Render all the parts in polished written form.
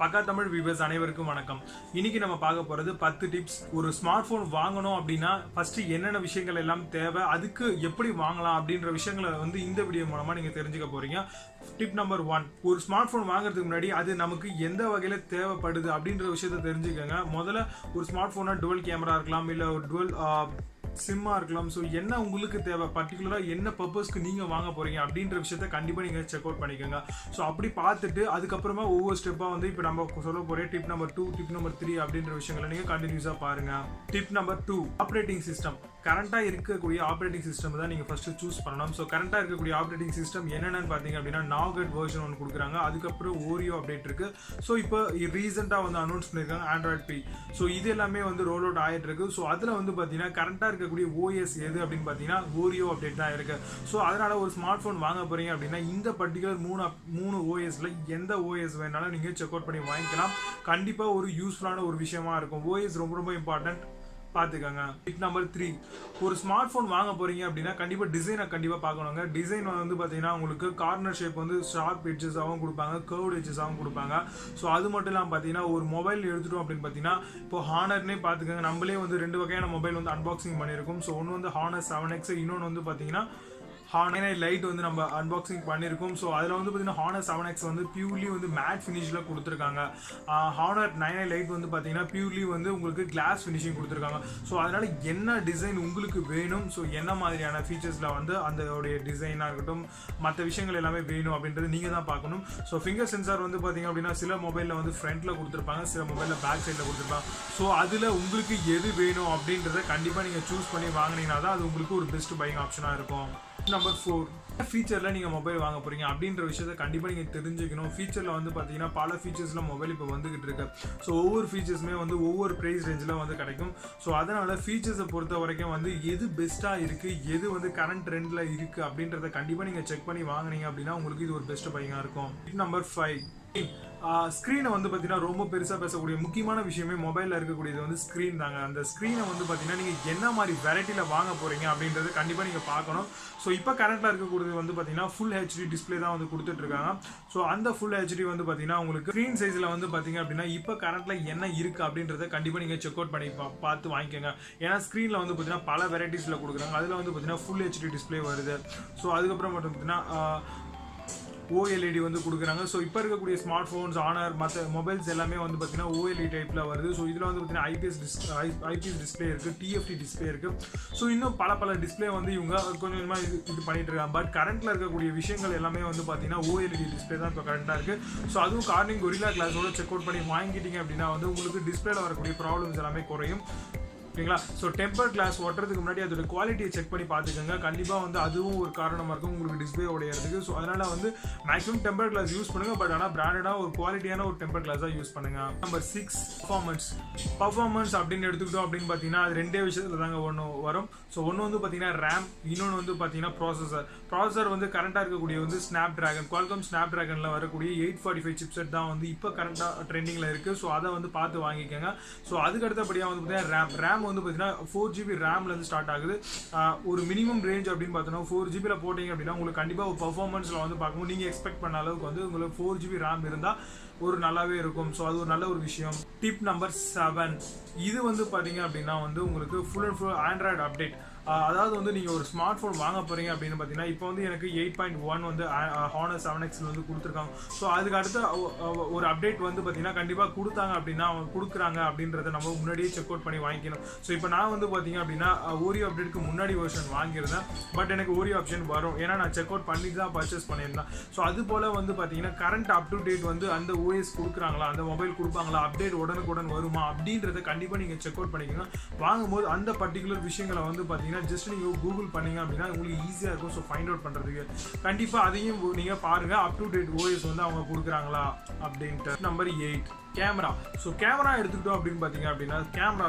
பக்கா தமிழ் வியூவர்ஸ் அனைவருக்கும் வணக்கம். இன்னைக்கு நம்ம பார்க்க போறது 10 டிப்ஸ். ஒரு ஸ்மார்ட் போன் வாங்கணும் அப்படின்னா ஃபர்ஸ்ட் என்னென்ன விஷயங்கள் எல்லாம் தேவை, அதுக்கு எப்படி வாங்கலாம் அப்படின்ற விஷயங்களை இந்த வீடியோ மூலமா நீங்க தெரிஞ்சுக்க போறீங்க. டிப் நம்பர் 1, ஒரு ஸ்மார்ட் போன் வாங்குறதுக்கு முன்னாடி அது நமக்கு எந்த வகையில தேவைப்படுது அப்படின்ற விஷயத்த தெரிஞ்சுக்கங்க. முதல்ல ஒரு ஸ்மார்ட் போனா டுவல் கேமரா இருக்கலாம், இல்ல ஒரு டுவல் சிம்மா இருக்கலாம். ஸோ என்ன உங்களுக்கு தேவை, பர்டிகுலராக என்ன பர்பஸ்க்கு நீங்கள் வாங்க போகிறீங்க அப்படின்ற விஷயத்த கண்டிப்பாக நீங்கள் செக் அவுட் பண்ணிக்கோங்க. ஸோ அப்படி பார்த்துட்டு அதுக்கப்புறமா ஒவ்வொரு ஸ்டெப்பாக இப்போ நம்ம சொல்ல போகிற டிப் நம்பர் 2, டிப் நம்பர் 3 அப்படின்ற விஷயங்களை நீங்கள் கண்டினியூஸாக பாருங்கள். Tip number 2, operating system. கரண்டாக இருக்கக்கூடிய ஆப்ரேட்டிங் சிஸ்டம் தான் நீங்கள் ஃபஸ்ட்டு சூஸ் பண்ணணும். ஸோ கரண்டாக இருக்கக்கூடிய ஆப்ரேட்டிங் சிஸ்டம் என்னென்னு பார்த்தீங்க அப்படின்னா நாகட் வெர்ஷன் ஒன்று கொடுக்குறாங்க, அதுக்கப்புறம் ஓரியோ அப்டேட் இருக்குது. ஸோ இப்போ ரீசெண்டாக அனௌன்ஸ் பண்ணியிருக்காங்க ஆண்ட்ராய்ட் பி. ஸோ இது எல்லாமே ரோல் அவுட் ஆகிட்டு இருக்கு. ஸோ அதில் பார்த்தீங்கன்னா கரண்டாக இருக்கக்கூடிய ஓஎஸ் எது அப்படின்னு பார்த்தீங்கன்னா ஓரியோ அப்டேட் தான் இருக்கு. ஸோ அதனால ஒரு ஸ்மார்ட் ஃபோன் வாங்க போறீங்க அப்படின்னா இந்த பர்டிகுலர் மூணு ஓஎஸ்ல எந்த ஓஎஸ் வேணாலும் நீங்கள் செக் அவுட் பண்ணி வாங்கிக்கலாம். கண்டிப்பாக ஒரு யூஸ்ஃபுல்லான ஒரு விஷயமா இருக்கும். ஓஎஸ் ரொம்ப ரொம்ப இம்பார்ட்டன்ட், பார்த்துக்கோங்க. டிப் நம்பர் 3, ஒரு ஸ்மார்ட் ஃபோன் வாங்க போறீங்க அப்படின்னா கண்டிப்பாக டிசைனை கண்டிப்பாக பார்க்கணுங்க. டிசைன் பார்த்தீங்கன்னா உங்களுக்கு கார்னர் ஷேப் ஷார்ப் எட்ஜஸாகவும் கொடுப்பாங்க, கர்வ்ட் எட்ஜஸாகவும் கொடுப்பாங்க. ஸோ அது மட்டும் இல்லாமல் பார்த்தீங்கன்னா ஒரு மொபைல் எடுத்துட்டோம் அப்படின்னு பார்த்தீங்கன்னா இப்போ ஹானர்னே பார்த்துக்கோங்க. நம்மளே 2 வகையான மொபைல் அன்பாக்சிங் பண்ணியிருக்கோம். ஸோ ஒன்று ஹானர் 7X, இன்னொன்று பார்த்தீங்கன்னா ஹானர் லைட் நம்ம அன்பாக்சிங் பண்ணியிருக்கோம். ஸோ அதில் பார்த்தீங்கன்னா ஹானர் 7X பியூர்லி மேட் ஃபினிஷில் கொடுத்துருக்காங்க. ஹானர் 9 லைட் பார்த்தீங்கன்னா பியூர்லி உங்களுக்கு கிளாஸ் ஃபினிஷிங் கொடுத்துருக்காங்க. ஸோ அதனால் என்ன டிசைன் உங்களுக்கு வேணும், ஸோ என்ன மாதிரியான ஃபீச்சர்ஸில் அதோடைய டிசைனாக இருக்கட்டும், மற்ற விஷயங்கள் எல்லாமே வேணும் அப்படின்றது நீங்கள் தான் பார்க்கணும். ஸோ ஃபிங்கர் சென்சார் பார்த்தீங்க அப்படின்னா சில மொபைலில் ஃப்ரண்ட்டில் கொடுத்துருப்பாங்க, சில மொபைலில் பேக் சைடில் கொடுத்துருப்பாங்க. ஸோ அதில் உங்களுக்கு எது வேணும் அப்படின்றத கண்டிப்பாக நீங்கள் சூஸ் பண்ணி வாங்கினீங்கன்னா தான் அது உங்களுக்கு ஒரு பெஸ்ட் பையிங் ஆப்ஷனாக இருக்கும். நம்பர் 4, ஃபீச்சரில் நீங்கள் மொபைல் வாங்க போகிறீங்க அப்படின்ற விஷயத்தை கண்டிப்பாக நீங்கள் தெரிஞ்சுக்கணும். ஃபீச்சரில் பார்த்தீங்கன்னா பல ஃபீச்சர்ஸில் மொபைல் இப்போ வந்துகிட்டு இருக்கு. ஸோ ஒவ்வொரு ஃபீச்சர்ஸுமே ஒவ்வொரு ப்ரைஸ் ரேஞ்சில் கிடைக்கும். ஸோ அதனால் ஃபீச்சர்ஸை பொறுத்த வரைக்கும் எது பெஸ்ட்டாக இருக்குது, எது கரண்ட் ட்ரெண்டில் இருக்குது அப்படின்றத கண்டிப்பாக நீங்கள் செக் பண்ணி வாங்கினீங்க அப்படின்னா உங்களுக்கு இது ஒரு பெஸ்ட் பையிங்காக இருக்கும். நம்பர் 5, ஸ்க்ரீனை பார்த்தீங்கன்னா ரொம்ப பெருசாக பேசக்கூடிய முக்கியமான விஷயமே மொபைலில் இருக்கக்கூடியது ஸ்க்ரீன் தாங்க. அந்த ஸ்க்ரீனை பார்த்தீங்கன்னா நீங்கள் என்ன மாதிரி வெரைட்டியில் வாங்க போகிறீங்க அப்படின்றது கண்டிப்பாக நீங்கள் பார்க்கணும். ஸோ இப்போ கரண்ட்டில் இருக்கக்கூடியது பார்த்தீங்கன்னா ஃபுல் ஹெச்டி டிஸ்பிளே தான் கொடுத்துட்ருக்காங்க. ஸோ அந்த ஃபுல் ஹெச்டி பார்த்தீங்கன்னா உங்களுக்கு ஸ்க்ரீன் சைஸில் பார்த்தீங்க அப்படின்னா இப்போ கரண்ட்டில் என்ன இருக்குது அப்படின்றத கண்டிப்பாக நீங்கள் செக் அவுட் பண்ணி பார்த்து வாங்கிக்கோங்க. ஏன்னா ஸ்க்ரீனில் பார்த்தீங்கன்னா பல வெரைட்டிஸில் கொடுக்குறாங்க. அதில் பார்த்தீங்கன்னா ஃபுல் ஹெச்டி டிஸ்பிளே வருது. ஸோ அதுக்கப்புறம் பார்த்தீங்கன்னா OLED கொடுக்குறாங்க. ஸோ இப்போ இருக்கக்கூடிய ஸ்மார்ட் ஃபோன்ஸ், ஆனர், மற்ற மொபைல்ஸ் எல்லாமே பார்த்தீங்கன்னா OLED டைப்பில் வருது. ஸோ இதில் பார்த்தீங்கன்னா ஐபிஎஸ் டிஸ்பிளே இருக்குது, TFT டிஸ்பிளே இருக்குது. ஸோ இன்னும் பல டிஸ்பிளே இவங்க கொஞ்சமாக இது பண்ணிட்டு இருக்காங்க. பட் கரண்ட்டில் இருக்கக்கூடிய விஷயங்கள் எல்லாமே பார்த்தீங்கன்னா OLED டிஸ்பிளே தான் இப்போ கரண்ட்டாக இருக்குது. ஸோ அதுவும் கார்னிங் கொரில்லா கிளாஸோட செக் அவுட் பண்ணி வாங்கிட்டீங்க அப்படின்னா உங்களுக்கு டிஸ்பிளேல வரக்கூடிய ப்ராப்ளம்ஸ் எல்லாமே குறையும். ஓகேங்களா? ஸோ டெம்பர் கிளாஸ் ஒட்டுறதுக்கு முன்னாடி அதோட குவாலிட்டியை செக் பண்ணி பார்த்துக்கோங்க. கண்டிப்பாக அதுவும் ஒரு காரணமாக இருக்கும் உங்களுக்கு டிஸ்பிளே உடையிறதுக்கு. ஸோ அதனால் மேக்ஸிமம் டெம்பர் கிளாஸ் யூஸ் பண்ணுங்கள். பட் ஆனால் பிராண்டடாக ஒரு குவாலிட்டியான ஒரு டெம்பர் கிளாஸாக யூஸ் பண்ணுங்கள். நம்பர் 6, பர்ஃபார்மன்ஸ் அப்படின்னு எடுத்துக்கிட்டோம் அப்படின்னு பார்த்தீங்கன்னா அது 2 விஷயத்தில் தாங்க ஒன்று வரும். ஸோ ஒன்று பார்த்தீங்கன்னா ரேம், இன்னொன்று பார்த்தீங்கன்னா ப்ராசஸர் கரண்ட்டாக இருக்கக்கூடிய ஸ்னாப் ட்ராகன், குவால்காம் ஸ்னாப் ட்ராகனில் வரக்கூடிய 845 சிப்செட் தான் இப்போ கரண்ட்டாக ட்ரெண்டிங்கில் இருக்குது. ஸோ அதை பார்த்து வாங்கிக்கோங்க. ஸோ அதுக்கு அடுத்தபடியாக பார்த்தீங்கன்னா ரேம் பார்த்தீங்கன்னா 4GB ரேம்லேருந்து ஸ்டார்ட் ஆகுது. ஒரு மினிமம் ரேஞ்ச் அப்படின்னு பார்த்தோன்னா 4GB போட்டிங்க அப்படின்னா உங்களுக்கு கண்டிப்பாக ஒரு பர்ஃபார்மன்ஸில் பார்க்கும்போது நீங்கள் எக்ஸ்பெக்ட் பண்ண அளவுக்கு உங்களுக்கு 4GB ரேம் இருந்தால் ஒரு நல்லாவே இருக்கும். ஸோ அது ஒரு நல்ல ஒரு விஷயம். டிப் நம்பர் 7, இது பார்த்தீங்க அப்படின்னா உங்களுக்கு full and full Android update. அதாவது நீங்கள் ஒரு ஸ்மார்ட் ஃபோன் வாங்க போகிறீங்க அப்படின்னு பார்த்தீங்கன்னா இப்போ எனக்கு 8.1 ஹானர் 7X கொடுத்துருக்காங்க. ஸோ அதுக்கு அடுத்த ஒரு அப்டேட் பார்த்தீங்கன்னா கண்டிப்பாக கொடுத்தாங்க அப்படின்னா அவங்க கொடுக்குறாங்க அப்படின்றத நம்ம முன்னாடியே செக் அவுட் பண்ணி வாங்கிக்கணும். ஸோ இப்போ நான் பார்த்தீங்க அப்படின்னா ஓரியோ அப்டேட்டுக்கு முன்னாடி வெர்ஷன் வாங்கியிருந்தேன். பட் எனக்கு ஓரியோ ஆப்ஷன் வரும், ஏன்னா நான் செக் அவுட் பண்ணி தான் பர்ச்சேஸ் பண்ணியிருந்தேன். ஸோ அது போல் பார்த்தீங்கன்னா கரண்ட் அப் டு டேட் அந்த ஓஎஸ் கொடுக்குறாங்களா, அந்த மொபைல் கொடுப்பாங்களா, அப்டேட் உடனுக்குடன் வருமா அப்படின்றத கண்டிப்பாக நீங்கள் செக் அவுட் பண்ணிக்கணும். வாங்கும்போது அந்த பர்டிகுலர் விஷயங்களை பார்த்தீங்கன்னா ஜஸ்ட் நீங்கள் கூகுள் பண்ணீங்க அப்படின்னா உங்களுக்கு ஈஸியாக இருக்கும். ஸோ ஃபைண்ட் அவுட் பண்ணுறதுக்கு கண்டிப்பாக அதையும் நீங்கள் பாருங்கள், அப் டு டேட் ஓஎஸ் அவங்க கொடுக்குறாங்களா அப்படின்ட்டு. Number 8, camera. ஸோ கேமரா எடுத்துக்கிட்டோம் அப்படின்னு பார்த்தீங்க அப்படின்னா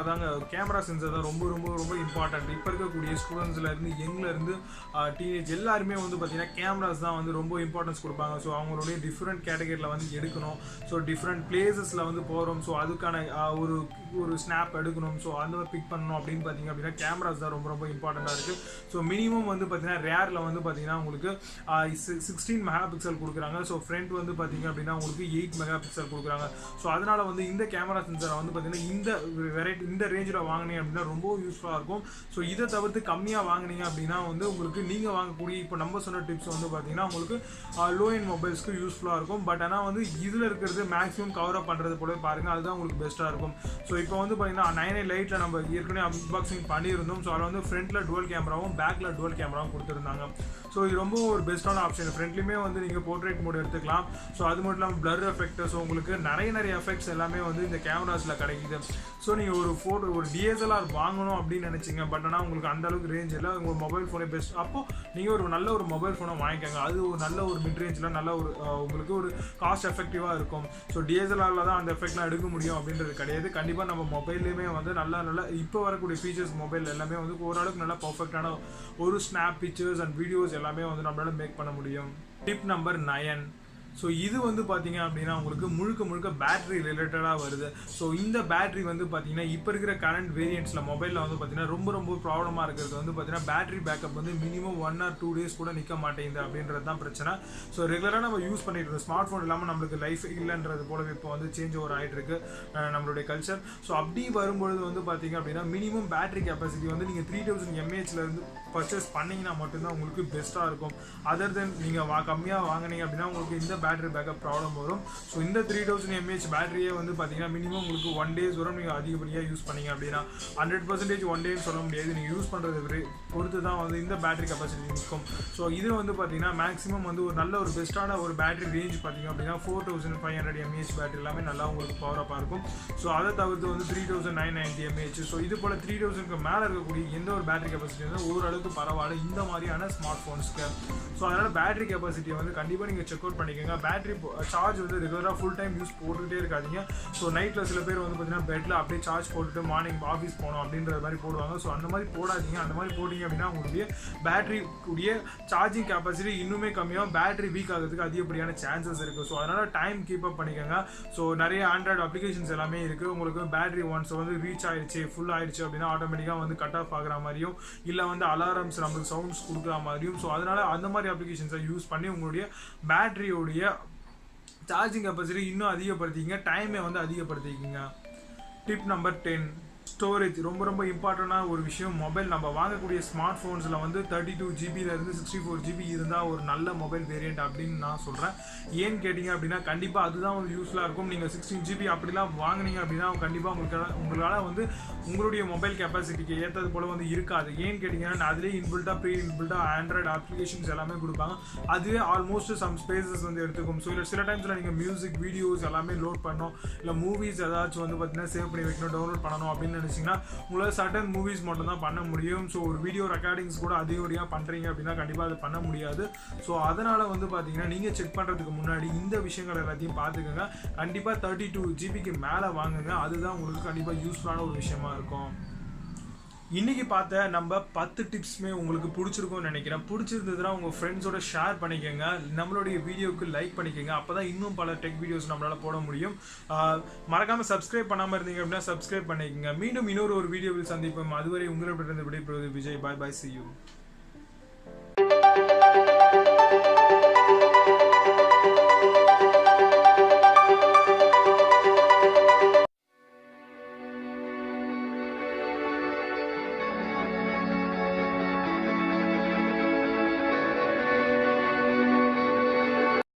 கேமரா சென்சர் தான் ரொம்ப ரொம்ப ரொம்ப இம்பார்ட்டன்ட். இப்போ இருக்கக்கூடிய ஸ்டூடெண்ட்ஸ்லேருந்து யங்லேருந்து டீனேஜ் எல்லாருமே பார்த்தீங்கன்னா கேமராஸ் தான் ரொம்ப இம்பார்ட்டன்ஸ் கொடுப்பாங்க. ஸோ அவங்களுடைய டிஃப்ரெண்ட் கேட்டகரியில் எடுக்கணும். ஸோ டிஃப்ரெண்ட் பிளேசஸில் போகிறோம். ஸோ அதுக்கான ஒரு ஸ்னாப் எடுக்கணும். ஸோ அந்த பிக் பண்ணணும் அப்படின்னு பார்த்தீங்க அப்படின்னா கேமராஸ் தான் ரொம்ப ரொம்ப இம்பார்ட்டண்ட்டாக இருக்குது. ஸோ மினிமம் வந்து பார்த்தீங்கன்னா ரேரில் வந்து பார்த்தீங்கன்னா உங்களுக்கு 16 மெகா பிக்சல் கொடுக்குறாங்க. ஸோ ஃப்ரண்ட் வந்து பார்த்தீங்க அப்படின்னா உங்களுக்கு 8 மெகா பிக்சல் கொடுக்குறாங்க. ஸோ அதனால் வந்து இந்த கேமரா சென்சரை வந்து பார்த்தீங்கன்னா இந்த ரேஞ்சில் வாங்கினீங்க அப்படின்னா ரொம்ப யூஸ்ஃபுல்லாக இருக்கும். ஸோ இதை தவிர்த்து கம்மியாக வாங்கினீங்க அப்படின்னா வந்து உங்களுக்கு நீங்கள் வாங்கக்கூடிய இப்போ நம்ம சொன்ன டிப்ஸ் வந்து பார்த்தீங்கன்னா உங்களுக்கு லோ எண்ட் மொபைல்ஸ்க்கு யூஸ்ஃபுல்லாக இருக்கும். பட் ஆனால் வந்து இதில் இருக்கிறது மேக்ஸிமம் கவர் அப் பண்ணுறது போல பாருங்கள், அதுதான் உங்களுக்கு பெஸ்ட்டாக இருக்கும். ஸோ இப்போ வந்து பார்த்தீங்கன்னா 9i Liteல நம்ம ஏற்கனவே அன்பாக்சிங் பண்ணியிருந்தோம். ஸோ அதில் வந்து ஃப்ரண்ட்டில் டுவல் கேமராவும் பேக்கில் டுவல் கேமராவும் கொடுத்துருந்தாங்க. ஸோ இது ரொம்ப ஒரு பெஸ்ட்டான ஆப்ஷன். ஃப்ரண்ட்லேயுமே வந்து நீங்கள் போர்ட்ரேட் மோட் எடுத்துக்கலாம். ஸோ அது மட்டும் இல்லாமல் பிளர் எஃபெக்ட், ஸோ உங்களுக்கு நிறைய எஃபெக்ட்ஸ் எல்லாமே வந்து இந்த கேமராஸில் கிடைக்குது. ஸோ நீங்கள் ஒரு DSLR வாங்கணும் அப்படின்னு நினச்சிங்க, பட் ஆனால் உங்களுக்கு அந்த அளவுக்கு ரேஞ்ச் இல்லை, உங்கள் மொபைல் ஃபோனே பெஸ்ட். அப்போது நீங்கள் ஒரு நல்ல ஒரு மொபைல் ஃபோனை வாங்கிக்கோங்க. அது ஒரு நல்ல ஒரு மிட் ரேஞ்சில் நல்ல ஒரு உங்களுக்கு ஒரு காஸ்ட் எஃபெக்டிவாக இருக்கும். ஸோ DSLRல தான் அந்த எஃபெக்ட்லாம் எடுக்க முடியும் அப்படின்றது கிடையாது. கண்டிப்பாக நம்ம மொபைல்லையுமே வந்து நல்ல இப்போ வரக்கூடிய ஃபீச்சர்ஸ் மொபைல் எல்லாமே வந்து ஓரளவுக்கு நல்லா பர்ஃபெக்டான ஒரு ஸ்னாப் பிக்சர்ஸ் அண்ட் வீடியோஸ் எல்லாமே வந்து நம்மளால மேக் பண்ண முடியும். Tip number 9. ஸோ இது வந்து பார்த்தீங்க அப்படின்னா உங்களுக்கு முழுக்க பேட்டரி ரிலேட்டடாக வருது. ஸோ இந்த பேட்டரி வந்து பார்த்தீங்கன்னா இப்போ இருக்கிற கரண்ட் வேரியன்ட்ஸில் மொபைலில் வந்து பார்த்தீங்கன்னா ரொம்ப ப்ராப்ளமாக இருக்கிறது வந்து பார்த்தீங்கன்னா பேட்டரி பேக்கப் வந்து மினிமம் 1 or 2 days கூட நிற்க மாட்டேங்குது அப்படின்றது தான் பிரச்சனை. ஸோ ரெகுலராக நம்ம யூஸ் பண்ணிட்டு இருக்கோம். ஸ்மார்ட் ஃபோன் இல்லாமல் நம்மளுக்கு லைஃப் இல்லைன்றது போல இப்போ வந்து சேஞ்ச் ஓவர் ஆகிட்டு இருக்கு நம்மளுடைய கல்ச்சர். ஸோ அப்படி வரும்பொழுது வந்து பார்த்தீங்க அப்படின்னா மினிமம் பேட்டரி கெப்பாசிட்டி வந்து நீங்கள் 3000 mAh பர்ச்சேஸ் பண்ணிங்கன்னா மட்டும்தான் உங்களுக்கு பெஸ்ட்டாக இருக்கும். அதர் தென் நீங்கள் கம்மியாக வாங்கினீங்க அப்படின்னா உங்களுக்கு இந்த பேட்டரி பேக்கப் ப்ராப்ளம் வரும். ஸோ இந்த 3000 mAh பேட்டரியே வந்து பார்த்தீங்கன்னா மினிமம் உங்களுக்கு 1 days வரும். நீங்கள் அதிகப்படியாக யூஸ் பண்ணீங்க அப்படின்னா 100% 1 day சொல்ல முடியாது. நீங்கள் யூஸ் பண்ணுறது பொறுத்து தான் வந்து இந்த பேட்டரி கெப்பாசிட்டி நிற்கும். ஸோ இது வந்து பார்த்தீங்கன்னா மேக்ஸிமம் வந்து ஒரு நல்ல ஒரு பெஸ்ட்டான ஒரு பேட்டரி ரேஞ்ச் பார்த்தீங்க அப்படின்னா 4500 mAh பேட்டரி எல்லாமே நல்லா உங்களுக்கு பவர் அப்பாக இருக்கும். ஸோ அதை தவிர்த்து வந்து 3990 mAh. ஸோ இது போல் 3000க்கு மேலே இருக்கக்கூடிய எந்த ஒரு பேட்டரி கெப்பாசிட்டி வந்து ஓரளவுக்கு பரவாயில்ல இந்த மாதிரியான ஸ்மார்ட் ஃபோன்ஸ்க்கு. ஸோ அதனால் பேட்டரி கெப்பாசிட்டியை வந்து கண்டிப்பாக நீங்கள் செக் அவுட் பண்ணிக்கோங்க. பேட்டரி சார்ஜ் வந்து ரெகுலராக ஃபுல் டைம் யூஸ் போட்டுகிட்டே இருக்காதிங்க. ஸோ நைட்டில் சில பேர் வந்து பார்த்தீங்கன்னா பெட்டில் அப்படியே சார்ஜ் போட்டுட்டு மார்னிங் ஆஃபீஸ் போகணும் அப்படின்ற மாதிரி போடுவாங்க. ஸோ அந்த மாதிரி போடாதீங்க. அந்த மாதிரி போட்டிங்க அப்படின்னா உங்களுடைய பேட்டரி கூடிய சார்ஜிங் கெப்பாசிட்டி இன்னுமே கம்மியாக பேட்டரி வீக் ஆகிறதுக்கு அதிகப்படியான சான்சஸ் இருக்குது. ஸோ அதனால் டைம் கீப் அப் பண்ணிக்கோங்க. ஸோ நிறைய ஆண்ட்ராய்டு அப்ளிகேஷன்ஸ் எல்லாமே இருக்குது. உங்களுக்கு பேட்டரி ஒன்ஸ் வந்து ரீச் ஆயிடுச்சு ஃபுல் ஆயிடுச்சு அப்படின்னா ஆட்டோமேட்டிக்காக வந்து கட் ஆஃப் ஆகிற மாதிரியும் இல்லை வந்து அலாரம்ஸ் நம்மளுக்கு சவுண்ட்ஸ் கொடுக்குற மாதிரியும். ஸோ அதனால் அந்த மாதிரி அப்ளிகேஷன்ஸை யூஸ் பண்ணி உங்களுடைய பேட்டரியோடைய சார்ஜிங் கெப்பாசிட்டி இன்னும் அதிகப்படுத்திங்க, டைமை வந்து அதிகப்படுத்திக்கிங்க. Tip number 10. ஸ்டோரேஜ் ரொம்ப இம்பார்ட்டண்டான ஒரு விஷயம். மொபைல் நம்ம வாங்கக்கூடிய ஸ்மார்ட் ஃபோன்ஸில் வந்து 32 GB இருந்து 64 GB இருந்தால் ஒரு நல்ல மொபைல் வேரியண்ட் அப்படின்னு நான் சொல்கிறேன். ஏன்னு கேட்டிங்க அப்படின்னா கண்டிப்பாக அதுதான் வந்து யூஸ்ஃபுல்லாக இருக்கும். நீங்கள் 16 GB அப்படிலாம் வாங்கினீங்க அப்படின்னா கண்டிப்பாக உங்களால் வந்து உங்களுடைய மொபைல் கெப்பாசிட்டிக்கு ஏற்றது போல் வந்து இருக்காது. ஏன்னு கேட்டிங்கன்னா அதுலேயே இன்பில்ட்டாக ஆண்ட்ராய்டு அப்ளிகேஷன்ஸ் எல்லாமே கொடுப்பாங்க. அதுவே ஆல்மோஸ்ட் சம் ஸ்பேசஸ் வந்து எடுத்துக்கும். ஸோ இல்லை சில டைம்ஸில் நீங்கள் மியூசிக் வீடியோஸ் எல்லாமே லோட் பண்ணணும், இல்லை மூவிஸ் ஏதாச்சும் வந்து பார்த்தீங்கன்னா சேவ் பண்ணி வைக்கணும், டவுன்லோட் பண்ணணும் அப்படின்னு நினைச்சீங்கன்னா உங்களால் சர்டன் மூவிஸ் மட்டும் தான் பண்ண முடியும். ஸோ ஒரு வீடியோ ரெக்கார்டிங்ஸ் கூட அதிகப்படியாக பண்ணுறீங்க அப்படின்னா கண்டிப்பாக அது பண்ண முடியாது. ஸோ அதனால் வந்து பார்த்தீங்கன்னா நீங்கள் செக் பண்ணுறதுக்கு முன்னாடி இந்த விஷயங்கள் எல்லாத்தையும் பார்த்துக்கோங்க. கண்டிப்பாக 32 GB மேலே வாங்குங்க. அதுதான் உங்களுக்கு கண்டிப்பாக யூஸ்ஃபுல்லான ஒரு விஷயமா இருக்கும். இன்னைக்கு பார்த்த நம்ம 10 டிப்ஸுமே உங்களுக்கு பிடிச்சிருக்கும்னு நினைக்கிறேன். பிடிச்சிருந்ததுன்னா உங்கள் ஃப்ரெண்ட்ஸோட ஷேர் பண்ணிக்கோங்க. நம்மளுடைய வீடியோவுக்கு லைக் பண்ணிக்கோங்க. அப்போ தான் இன்னும் பல டெக் வீடியோஸ் நம்மளால் போட முடியும். மறக்காமல் சப்ஸ்கிரைப் பண்ணாமல் இருந்தீங்க அப்படின்னா சப்ஸ்கிரைப் பண்ணிக்கோங்க. மீண்டும் இன்னொரு வீடியோவில் சந்திப்போம். அதுவரை உங்களிடமிருந்து விடைபெறுவது விஜய். பாய். See you.